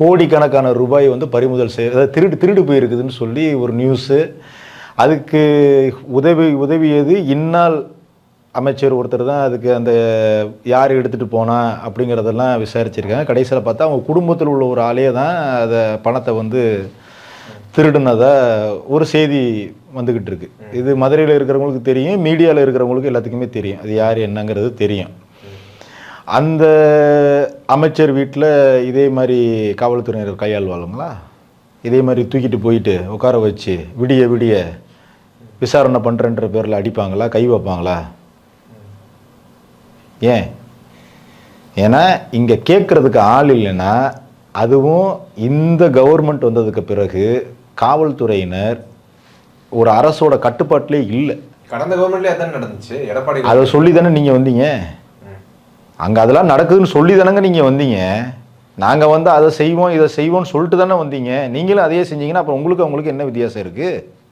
கோடிக்கணக்கான ரூபாய் வந்து பறிமுதல் திருடு போயிருக்குதுன்னு சொல்லி ஒரு நியூஸு. அதுக்கு உதவியது இந்நாள் அமைச்சர் ஒருத்தர் தான். அதுக்கு அந்த யார் எடுத்துகிட்டு போனா அப்படிங்கிறதெல்லாம் விசாரிச்சிருக்காங்க. கடைசியில் பார்த்தா அவங்க குடும்பத்தில் உள்ள ஒரு ஆளே தான் அதை பணத்தை வந்து திருடுனதாக ஒரு செய்தி வந்துக்கிட்டு இருக்கு. இது மதுரையில் இருக்கிறவங்களுக்கு தெரியும், மீடியாவில் இருக்கிறவங்களுக்கு எல்லாத்துக்குமே தெரியும், அது யார் என்னங்கிறது தெரியும். அந்த அமைச்சர் வீட்டில் இதே மாதிரி காவல்துறையினர் கையாள்வாளுங்களா? இதே மாதிரி தூக்கிட்டு போயிட்டு உட்கார வச்சு விடிய விசாரணை பண்ணுறன்ற பேரில் அடிப்பாங்களா, கை வைப்பாங்களா? ஏன்னா இங்கே கேட்குறதுக்கு ஆள் இல்லைன்னா, அதுவும் இந்த கவர்மெண்ட் வந்ததுக்கு பிறகு காவல்துறையினர் ஒரு அரசோட கட்டுப்பாட்டிலே இல்லை. கடந்த கவர்மெண்ட்லேயே அதான் நடந்துச்சு. எடப்பாடி அதை சொல்லி தானே நீங்கள் வந்தீங்க. அங்கே அதெல்லாம் நடக்குதுன்னு சொல்லி தானங்க நீங்கள் வந்தீங்க. நாங்கள் வந்து அதை செய்வோம் இதை செய்வோம்னு சொல்லிட்டு தானே வந்தீங்க. நீங்களும் அதையே செஞ்சீங்கன்னா அப்புறம் அவங்களுக்கு என்ன வித்தியாசம் இருக்குது?